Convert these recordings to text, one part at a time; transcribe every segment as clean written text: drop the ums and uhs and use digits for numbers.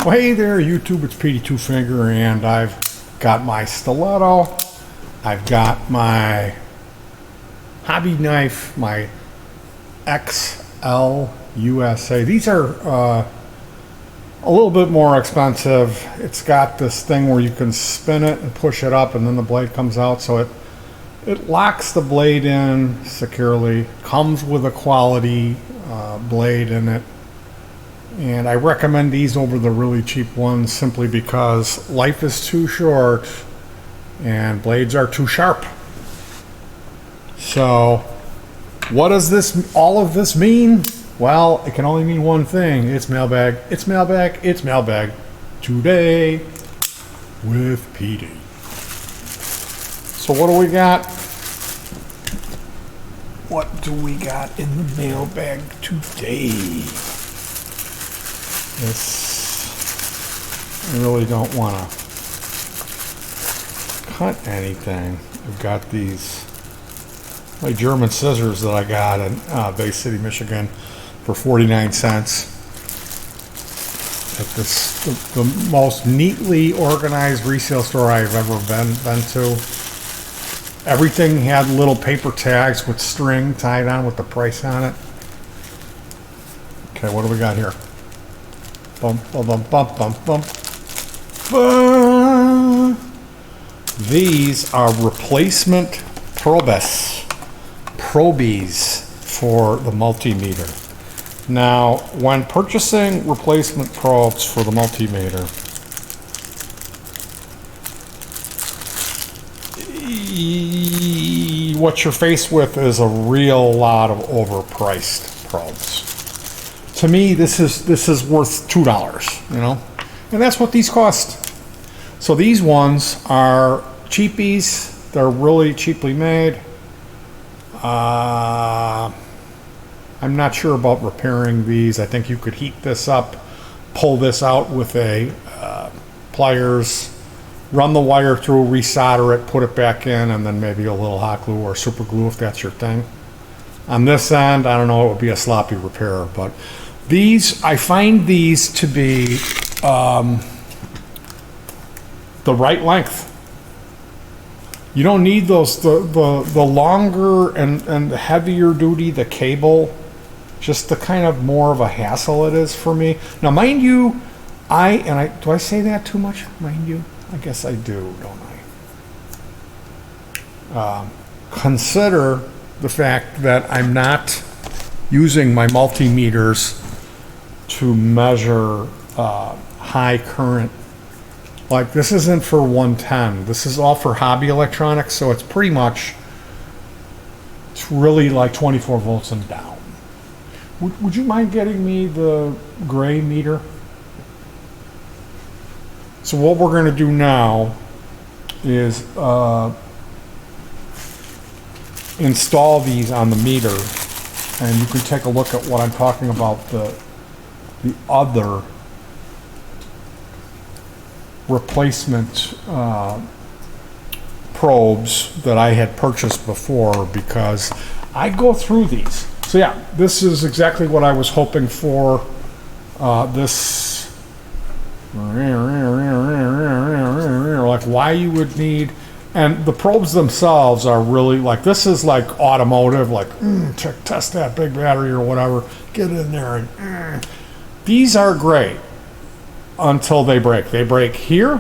Well, hey there, YouTube. It's Petey Two Finger, and I've got my stiletto. I've got my hobby knife, my XL USA. These are a little bit more expensive. It's got this thing where you can spin it and push it up, and then the blade comes out. So it locks the blade in securely. Comes with a quality blade in it. And I recommend these over the really cheap ones simply because life is too short and blades are too sharp. So what does all of this mean? Well, it can only mean one thing. It's mailbag. It's mailbag. It's mailbag. Today with Petey. So what do we got? What do we got in the mailbag today? I really don't want to cut anything. I've got my German scissors that I got in Bay City, Michigan for 49 cents. At the most neatly organized resale store I've ever been to. Everything had little paper tags with string tied on with the price on it. Okay, what do we got here? Bum, bum, bum, bum, bum, bum. These are replacement probies for the multimeter. Now, when purchasing replacement probes for the multimeter, what you're faced with is a real lot of overpriced probes. To me, this is worth $2, and that's what these cost. So these ones are cheapies. They're really cheaply made. I'm not sure about repairing these. I think you could heat this up, pull this out with a pliers, run the wire through, resolder it, put it back in, and then maybe a little hot glue or super glue if that's your thing. On this end, I don't know, it would be a sloppy repair, but I find these to be the right length. You don't need those, the longer and the heavier duty, the cable, just the kind of more of a hassle it is for me. Now, mind you, do I say that too much? Mind you? I guess I do, don't I? Consider the fact that I'm not using my multimeters to measure high current. Like, this isn't for 110. This is all for hobby electronics, so it's really like 24 volts and down. Would you mind getting me the gray meter? So what we're going to do now is install these on the meter, and you can take a look at what I'm talking about, the other replacement probes that I had purchased before, because I go through these. So yeah, this is exactly what I was hoping for. This, like, why you would need, and the probes themselves are really like, this is like automotive, like test that big battery or whatever, get in there and these are great until they break. They break here,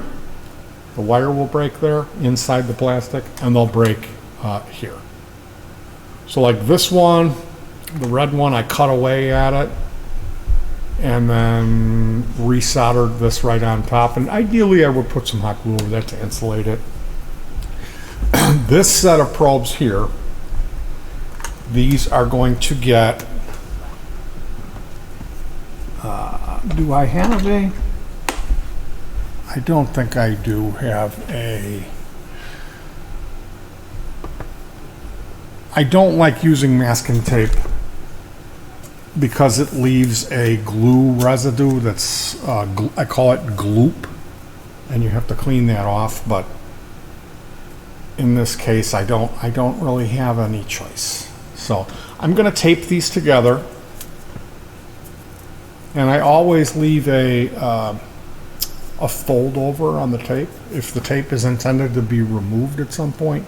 the wire will break there inside the plastic, and they'll break here. So like this one, the red one, I cut away at it and then resoldered this right on top, and ideally I would put some hot glue over that to insulate it. This set of probes here, these are going to get do I have I don't think I do have I don't like using masking tape because it leaves a glue residue that's I call it gloop, and you have to clean that off, but in this case I don't really have any choice. So I'm going to tape these together, and I always leave a a fold over on the tape if the tape is intended to be removed at some point.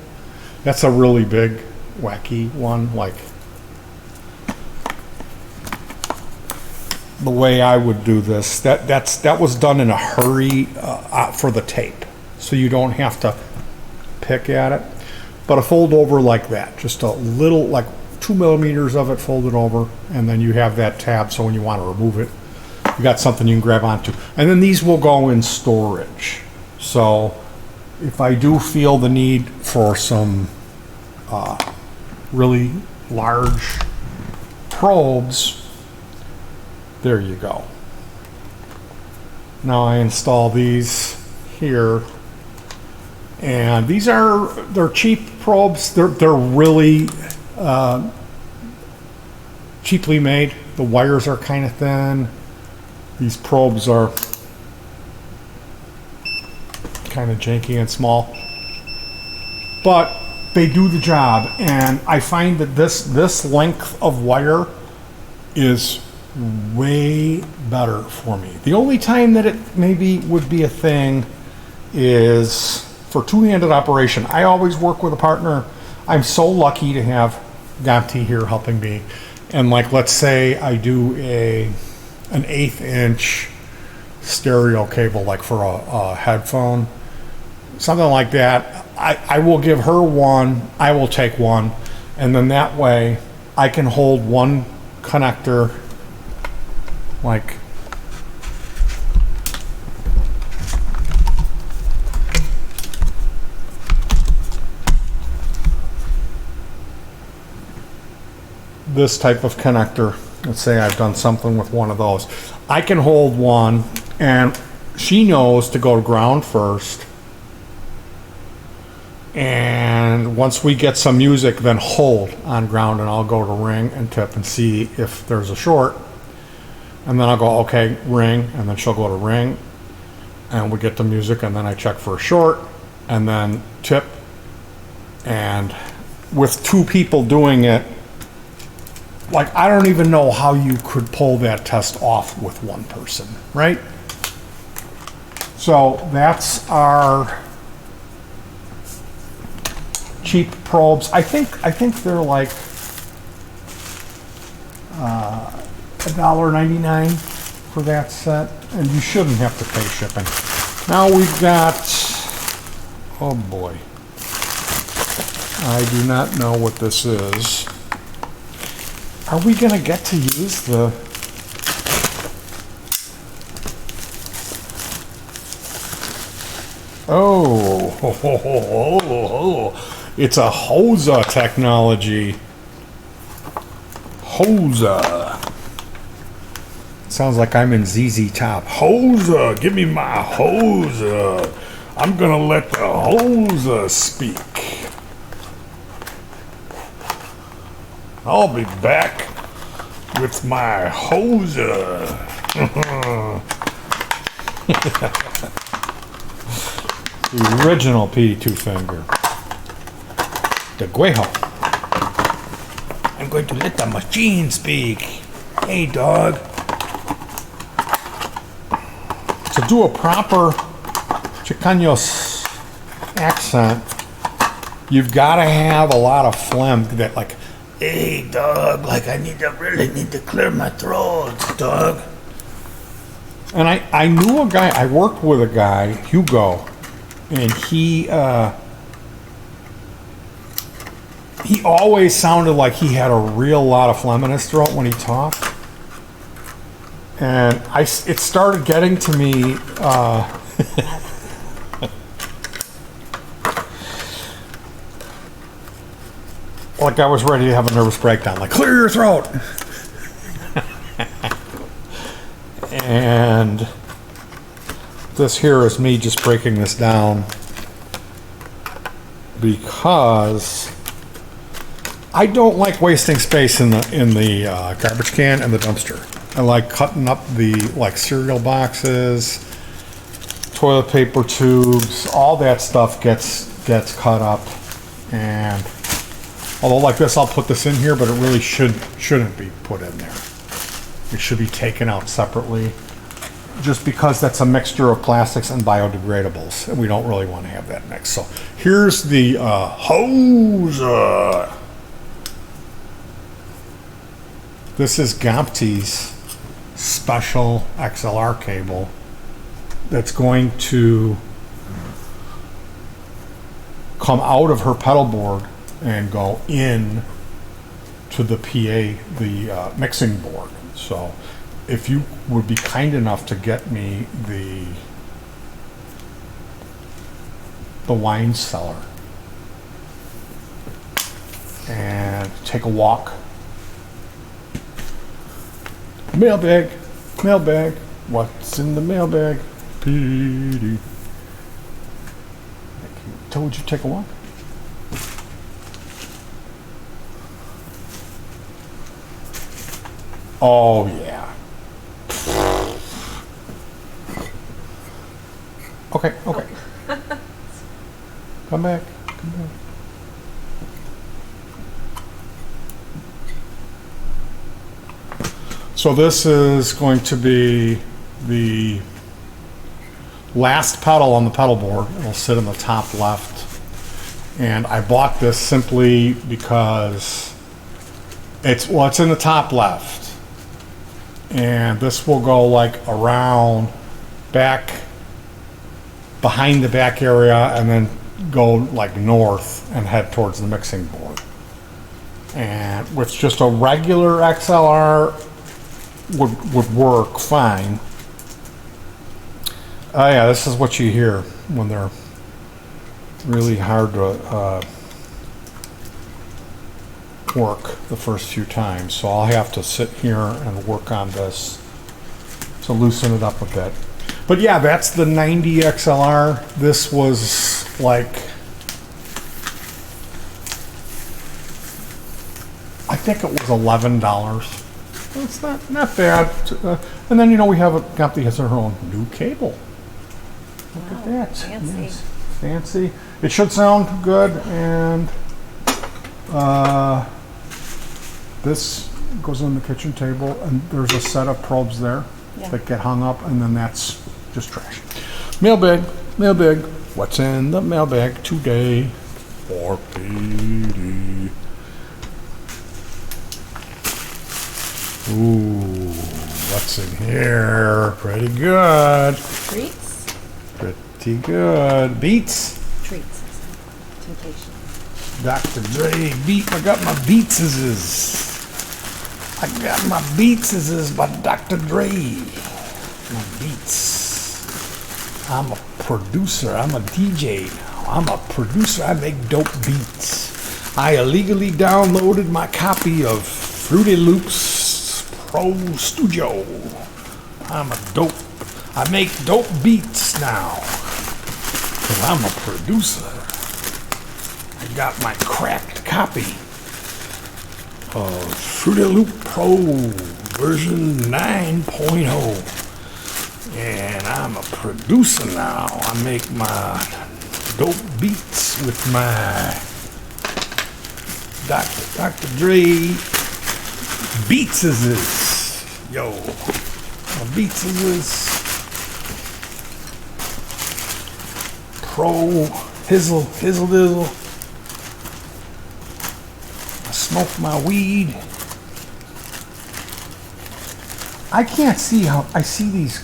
That's a really big, wacky one. Like the way I would do this, that was done in a hurry for the tape, so you don't have to pick at it. But a fold over like that, just a little, like 2 millimeters of it folded over, and then you have that tab, so when you want to remove it, you got something you can grab onto. And then these will go in storage. So if I do feel the need for some really large probes, there you go. Now I install these here, and they're cheap probes. They're really cheaply made. The wires are kind of thin. These probes are kind of janky and small, but they do the job. And I find that this length of wire is way better for me. The only time that it maybe would be a thing is for two-handed operation. I always work with a partner. I'm so lucky to have Gonti here helping me. And like, let's say I do an 1/8 inch stereo cable, like for a headphone, something like that. I will give her one, I will take one, and then that way I can hold one connector like this type of connector. Let's say I've done something with one of those. I can hold one, and she knows to go to ground first. And once we get some music, then hold on ground, and I'll go to ring and tip and see if there's a short. And then I'll go, okay, ring, and then she'll go to ring, and we get the music, and then I check for a short, and then tip. And with two people doing it, like, I don't even know how you could pull that test off with one person, right? So that's our cheap probes. I think they're like $1.99 for that set, and you shouldn't have to pay shipping. Now we've got, oh boy, I do not know what this is. Are we gonna get to use the it's a Hosa technology. Hosa. Sounds like I'm in ZZ Top. Hosa, give me my Hosa. I'm gonna let the Hosa speak. I'll be back with my Hosa. The original PD2 finger. The Guejo. I'm going to let the machine speak. Hey, dog. To do a proper Chicanos accent, you've got to have a lot of phlegm. That, like, hey, dog, like, really need to clear my throat, dog. And I knew a guy, I worked with a guy, Hugo, and he always sounded like he had a real lot of phlegm in his throat when he talked. And it started getting to me, like I was ready to have a nervous breakdown, like, clear your throat. And this here is me just breaking this down because I don't like wasting space in the garbage can and the dumpster. I like cutting up the, like, cereal boxes, toilet paper tubes, all that stuff gets cut up. And although, like this, I'll put this in here, but it really shouldn't be put in there. It should be taken out separately. just because that's a mixture of plastics and biodegradables, and we don't really want to have that mix. So here's the hose. This is Gompty's special XLR cable that's going to come out of her pedal board and go in to the PA, the mixing board. So if you would be kind enough to get me the wine cellar and take a walk. Mailbag, mailbag, what's in the mailbag? PD. I told you to take a walk. Oh yeah. Okay, okay. Come back, come back. So this is going to be the last pedal on the pedal board. It'll sit in the top left. And I bought this simply because it's in the top left. And this will go like around back, behind the back area, and then go like north and head towards the mixing board. And with just a regular XLR would work fine. Oh yeah, this is what you hear when they're really hard to work the first few times. So I'll have to sit here and work on this to loosen it up a bit. But yeah, that's the 90 XLR. This was like, I think it was $11. It's not bad. And then, you know, we have Gompty has her own new cable. Look at that. Fancy. Yes, fancy. It should sound good. And this goes on the kitchen table, and there's a set of probes there that get hung up, and then that's just trash. Mailbag, mailbag. What's in the mailbag today for PD? Ooh, what's in here? Pretty good. Treats? Pretty good. Beats? Treats. Temptation. Dr. Dre beat. I got my Beatses. I got my Beatses by Dr. Dre. My Beats. I'm a producer. I'm a DJ. I'm a producer. I make dope beats. I illegally downloaded my copy of Fruity Loops Pro Studio. I'm a dope. I make dope beats now. Cause I'm a producer. I got my cracked copy of Fruity Loop Pro version 9.0. And I'm a producer now. I make my dope beats with my Dr. Dre Beatses. Yo, my Beatses Pro Hizzle Dizzle. I smoke my weed. I can't see how I see these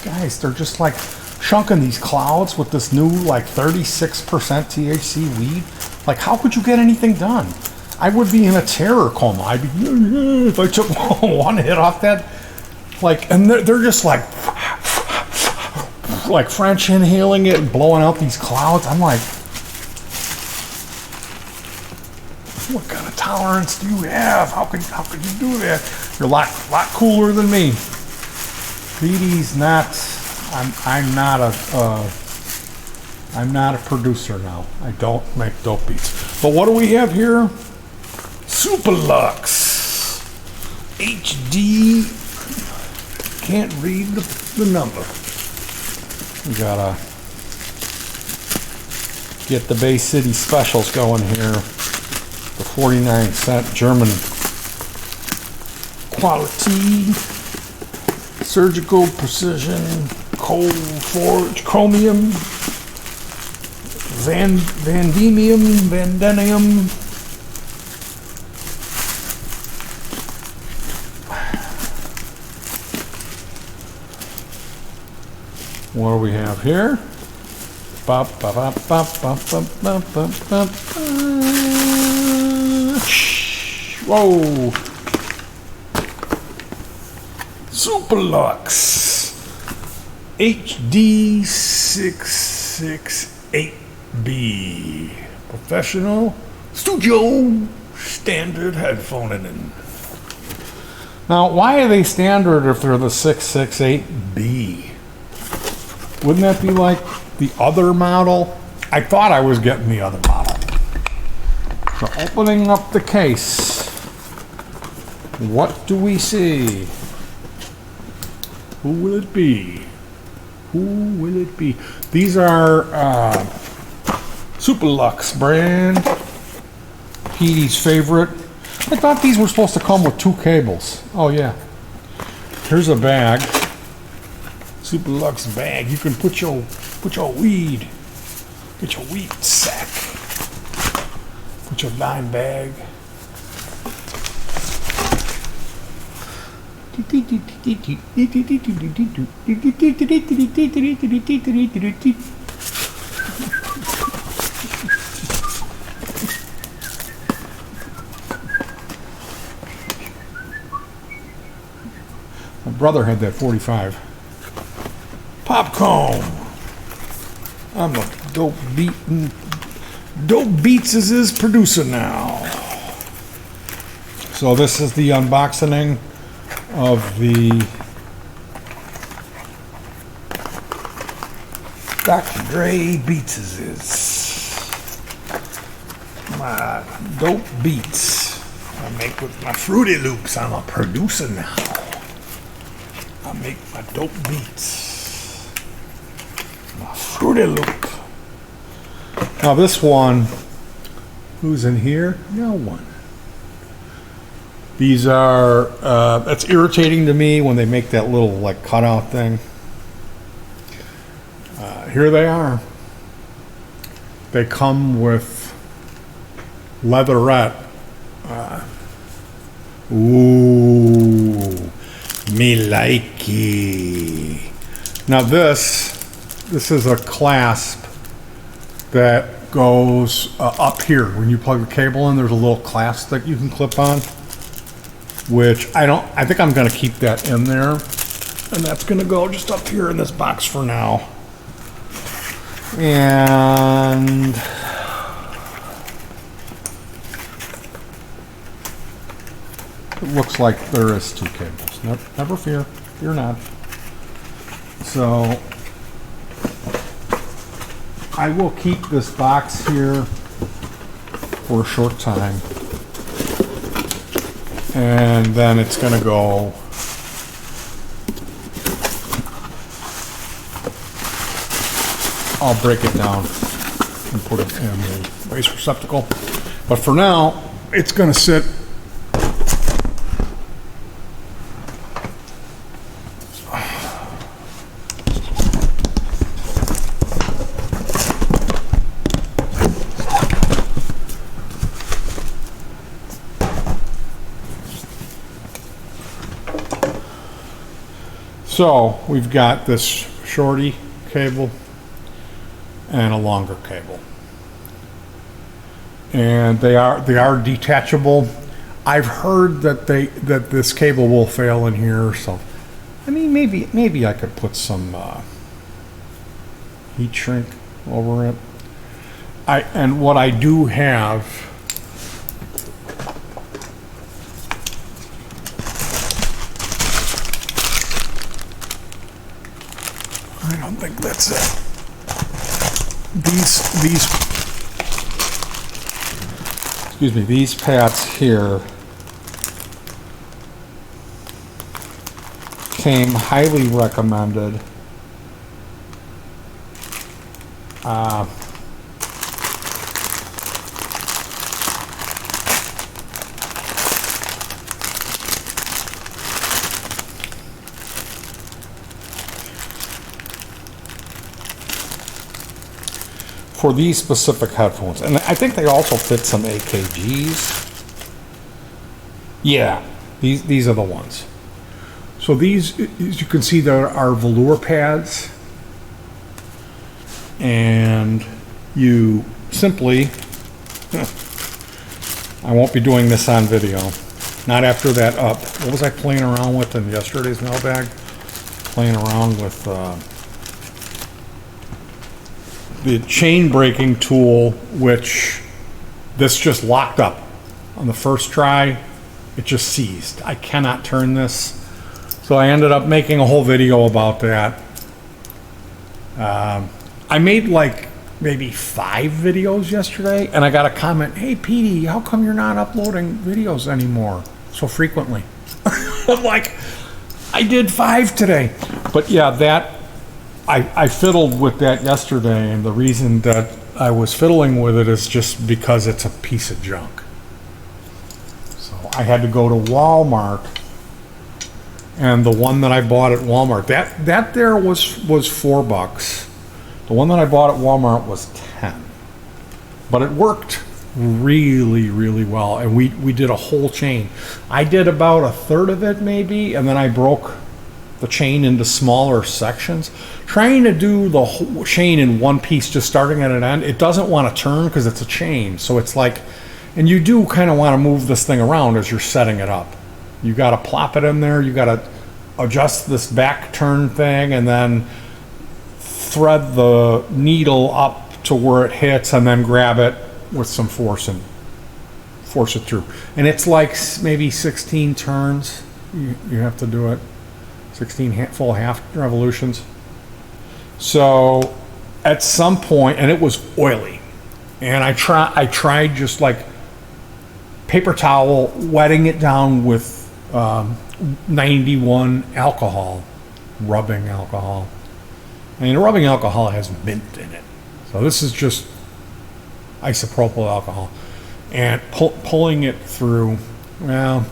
guys. They're just like chunking these clouds with this new like 36% THC weed. Like, how could you get anything done? I would be in a terror coma. I'd be if I took one hit off that. Like, and they're just like French inhaling it and blowing out these clouds. I'm like, what kind of tolerance do you have? How could you do that? You're a lot cooler than me. PD's not. I'm not a producer now. I don't make dope beats. But what do we have here? Superlux HD. Can't read the number. We gotta get the Bay City specials going here. The 49-cent German quality Surgical Precision Cold Forge Chromium Vandenium. What do we have here? Whoa! Superlux HD668B Professional Studio Standard Headphone. Now, why are they standard if they're the 668B? Wouldn't that be like the other model? I thought I was getting the other model. So opening up the case, what do we see? Who will it be? Who will it be? These are Superlux brand. Petey's favorite. I thought these were supposed to come with 2 cables. Oh yeah. Here's a bag. Superlux bag. You can put your weed. Get your weed sack. Put your dime bag. My brother had that 45. Popcorn. I'm a Dope Beats is his producer now. So this is the unboxing of the Dr. Dre Beats is my Dope Beats. I make with my Fruity Loops. I'm a producer now. I make my Dope Beats. My Fruity Loop. Now this one, who's in here? No one. These are, it's irritating to me when they make that little like cutout thing. Here they are. They come with leatherette. Ooh, me likey. Now this is a clasp that goes up here. When you plug the cable in, there's a little clasp that you can clip on, which I think I'm gonna keep that in there. And that's gonna go just up here in this box for now. And it looks like there is 2 cables. Never fear, you're not. So I will keep this box here for a short time. And then it's gonna go I'll break it down and put it in the waste receptacle. But for now, it's gonna sit so we've got this shorty cable and a longer cable, and they are detachable. I've heard that this cable will fail in here, so I mean maybe I could put some heat shrink over it. And what I do have, I don't think that's it. These pads here came highly recommended. for these specific headphones. And I think they also fit some AKGs. Yeah, these are the ones. So these, as you can see, there are velour pads. And you simply, I won't be doing this on video. Not after that up. What was I playing around with in yesterday's mailbag? Playing around with the chain breaking tool, which this just locked up. On the first try, it just seized. I cannot turn this. So I ended up making a whole video about that. I made like maybe 5 videos yesterday, and I got a comment, "Hey Petey, how come you're not uploading videos anymore so frequently?" I'm like, I did 5 today. But yeah, that I fiddled with that yesterday, and the reason that I was fiddling with it is just because it's a piece of junk. So I had to go to Walmart, and the one that I bought at Walmart, that there was $4. The one that I bought at Walmart was 10, but it worked really, really well. And we did a whole chain. I did about a third of it maybe, and then I broke the chain into smaller sections. Trying to do the whole chain in one piece, just starting at an end, it doesn't want to turn because it's a chain. So it's like, and you do kind of want to move this thing around as you're setting it up. You got to plop it in there. You got to adjust this back turn thing, and then thread the needle up to where it hits, and then grab it with some force and force it through. And it's like maybe 16 turns. You have to do it. 16 full half revolutions. So at some point, and it was oily, and I tried just like paper towel, wetting it down with 91 alcohol, rubbing alcohol. I mean, rubbing alcohol has mint in it. So this is just isopropyl alcohol. And pulling it through, well,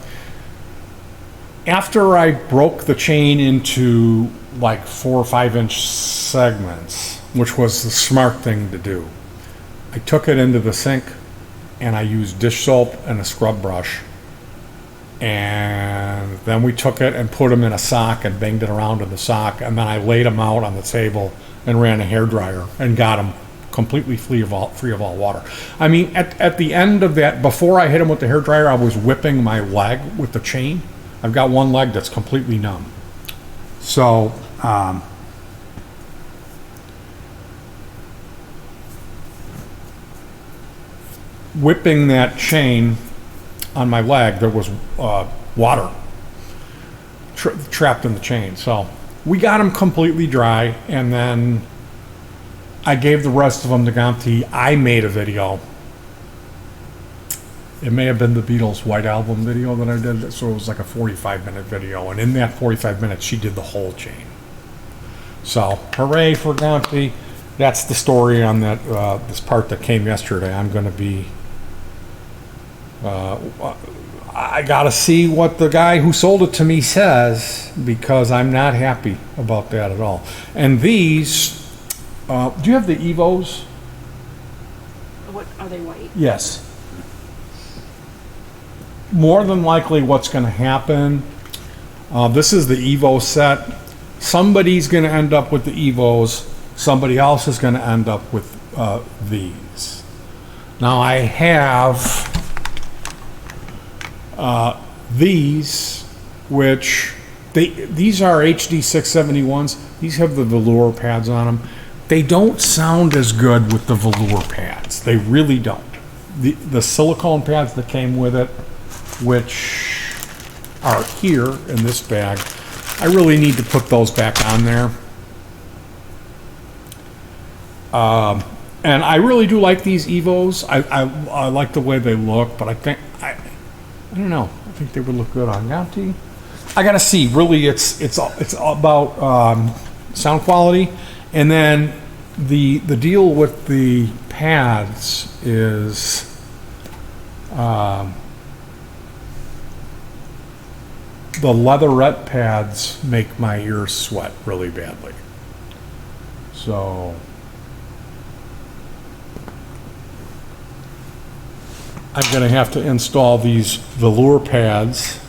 after I broke the chain into like 4 or 5 inch segments, which was the smart thing to do, I took it into the sink and I used dish soap and a scrub brush. And then we took it and put them in a sock and banged it around in the sock. And then I laid them out on the table and ran a hairdryer and got them completely free of all water. I mean, at the end of that, before I hit them with the hairdryer, I was whipping my leg with the chain. I've got one leg that's completely numb. So, whipping that chain on my leg, there was water trapped in the chain. So we got them completely dry, and then I gave the rest of them to Gamti. I made a video. It may have been the Beatles' White Album video that I did, so it was like a 45-minute video, and in that 45 minutes, she did the whole chain. So, hooray for Gamti. That's the story on that this part that came yesterday. I'm going to be... I gotta see what the guy who sold it to me says, because I'm not happy about that at all. And these, do you have the Evos? What are they, white? Yes. More than likely what's going to happen, this is the Evo set. Somebody's going to end up with the Evos. Somebody else is going to end up with these. Now I have these, which these are HD 671s. These have the velour pads on them. They don't sound as good with the velour pads. They really don't. The silicone pads that came with it, which are here in this bag, I really need to put those back on there. And I really do like these Evos. I like the way they look, but I think I don't know. I think they would look good on Yanti. I gotta see. Really, it's about sound quality, and then the deal with the pads is the leatherette pads make my ears sweat really badly. So I'm going to have to install these velour pads,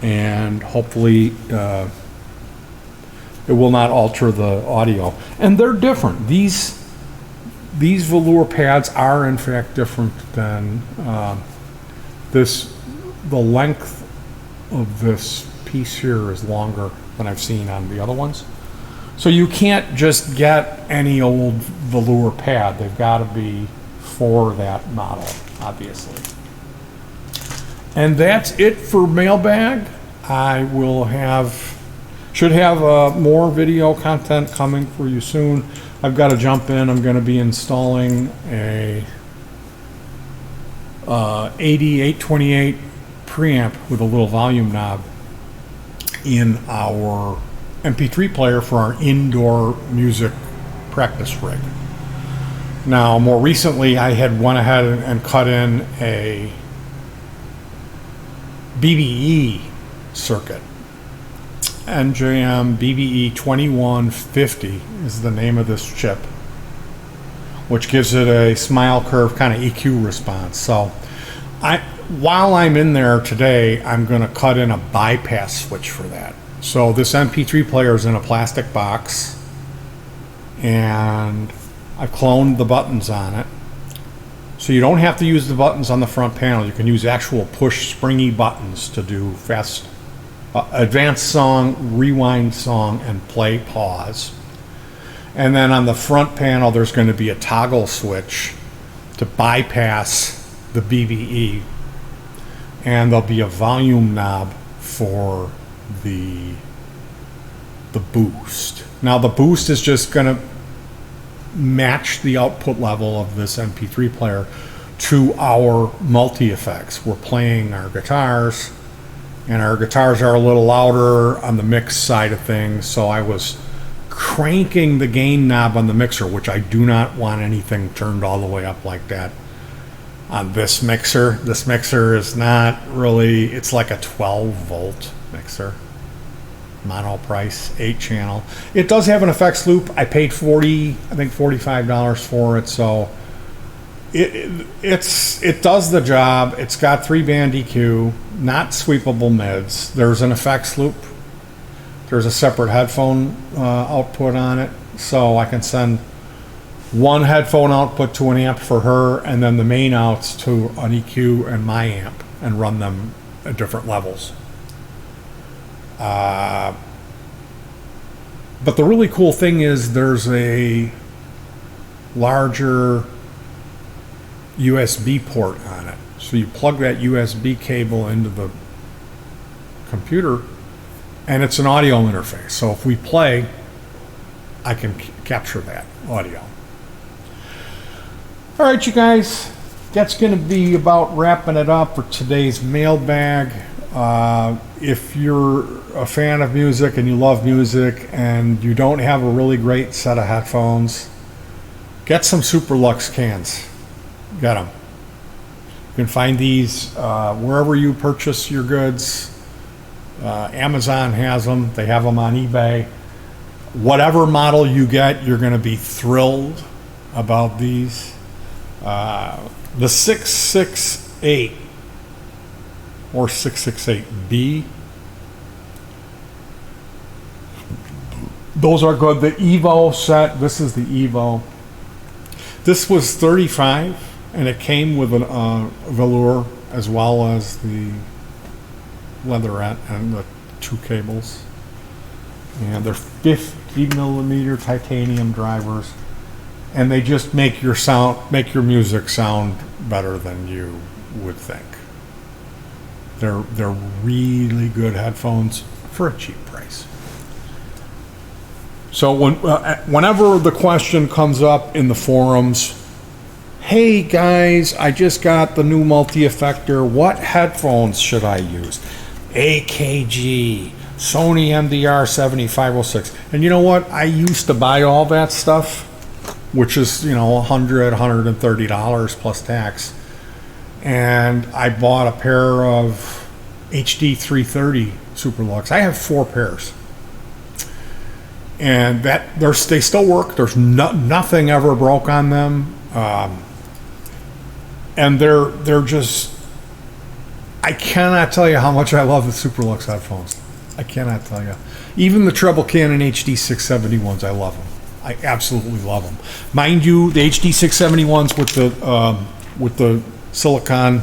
and hopefully it will not alter the audio. And they're different. These velour pads are in fact different than the length of this piece here is longer than I've seen on the other ones. So you can't just get any old velour pad. They've got to be for that model, obviously. And that's it for mailbag. I should have more video content coming for you soon. I've got to jump in. I'm going to be installing a 8828 preamp with a little volume knob in our MP3 player for our indoor music practice rig. Now, more recently, I had went ahead and cut in a BBE circuit. NJM BBE 2150 is the name of this chip, which gives it a smile curve kind of EQ response. So while I'm in there today, I'm going to cut in a bypass switch for that. So this MP3 player is in a plastic box, and I've cloned the buttons on it. So you don't have to use the buttons on the front panel. You can use actual push springy buttons to do fast advanced song, rewind song, and play pause. And then on the front panel, there's going to be a toggle switch to bypass the BBE. And there'll be a volume knob for the boost. Now the boost is just going to match the output level of this MP3 player to our multi-effects. We're playing our guitars, and our guitars are a little louder on the mix side of things, so I was cranking the gain knob on the mixer, which I do not want anything turned all the way up like that on this mixer. This mixer is not really, it's like a 12 volt mixer, mono price, 8 channel. It does have an effects loop. I paid $45 for it, so it does the job. It's got 3-band EQ, not sweepable mids. There's an effects loop. There's a separate headphone output on it, so I can send one headphone output to an amp for her, and then the main outs to an EQ and my amp, and run them at different levels. But the really cool thing is there's a larger USB port on it. So you plug that USB cable into the computer, and it's an audio interface. So if we play, I can capture that audio. All right, you guys, that's going to be about wrapping it up for today's mailbag. If you're a fan of music and you love music and you don't have a really great set of headphones, get some Superlux cans. Get them. You can find these wherever you purchase your goods. Amazon has them. They have them on eBay. Whatever model you get, you're going to be thrilled about these. The 668 or 668B, those are good. The Evo set, this is the Evo. This was $35, and it came with a velour as well as the leatherette and the 2 cables. And they're 50 millimeter titanium drivers, and they just make your music sound better than you would think. They're really good headphones for a cheap price. So whenever the question comes up in the forums, hey guys, I just got the new multi-effector, what headphones should I use? AKG, Sony MDR-7506. And you know what? I used to buy all that stuff, which is, $100, $130 plus tax. And I bought a pair of HD 330 Superlux. I have 4 pairs. And they still work. There's nothing ever broke on them. and they're just, I cannot tell you how much I love the Superlux headphones. I cannot tell you. Even the treble Canon HD 670 ones, I love them. I absolutely love them. Mind you, the HD 670 ones with the silicone,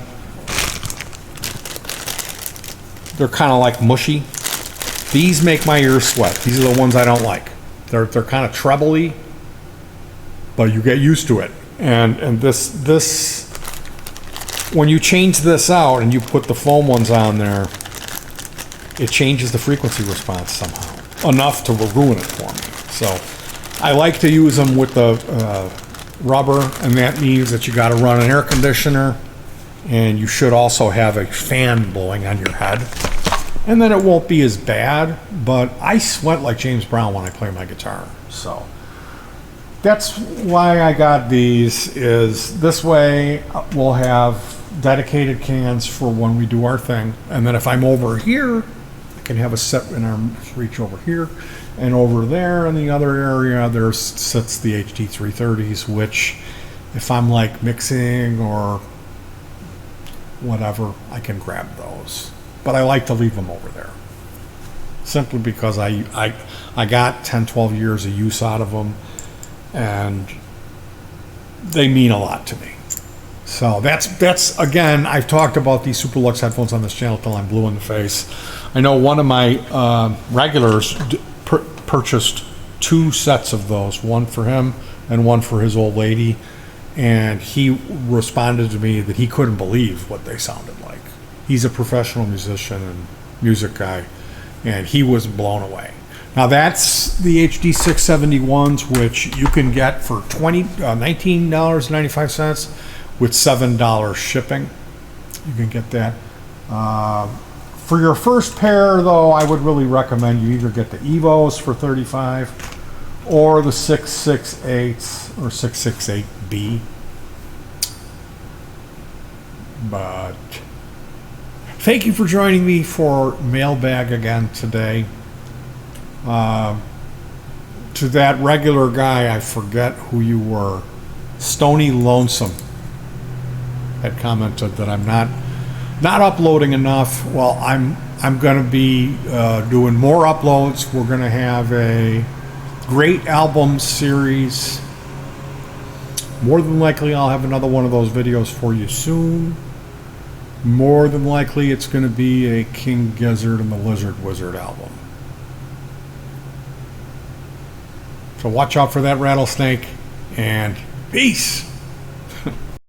they're kind of like mushy. These make my ears sweat. These are the ones I don't like. They're kind of trebly, but you get used to it. And this when you change this out and you put the foam ones on there, it changes the frequency response somehow enough to ruin it for me. So I like to use them with the rubber, and that means that you got to run an air conditioner, and you should also have a fan blowing on your head, and then it won't be as bad. But I sweat like James Brown when I play my guitar, so that's why I got these. Is this way we'll have dedicated cans for when we do our thing, and then if I'm over here, I can have a set in arm reach over here, and over there in the other area there sits the HD 330s, which if I'm like mixing or whatever, I can grab those. But I like to leave them over there simply because I got 10-12 years of use out of them, and they mean a lot to me. So that's again, I've talked about these Superlux headphones on this channel till I'm blue in the face. I know one of my regulars purchased 2 sets of those, one for him and one for his old lady, and he responded to me that he couldn't believe what they sounded like. He's a professional musician and music guy, and he was blown away. Now that's the HD 671s, which you can get for $19.95 with $7 shipping. You can get that. For your first pair, though, I would really recommend you either get the Evos for $35 or the 668s or 668B. But thank you for joining me for Mailbag again today. To that regular guy, I forget who you were, Stony Lonesome, had commented that I'm not uploading enough. Well, I'm going to be doing more uploads. We're going to have a great album series. More than likely, I'll have another one of those videos for you soon. More than likely, it's going to be a King Gizzard and the Lizard Wizard album. So watch out for that rattlesnake, and peace.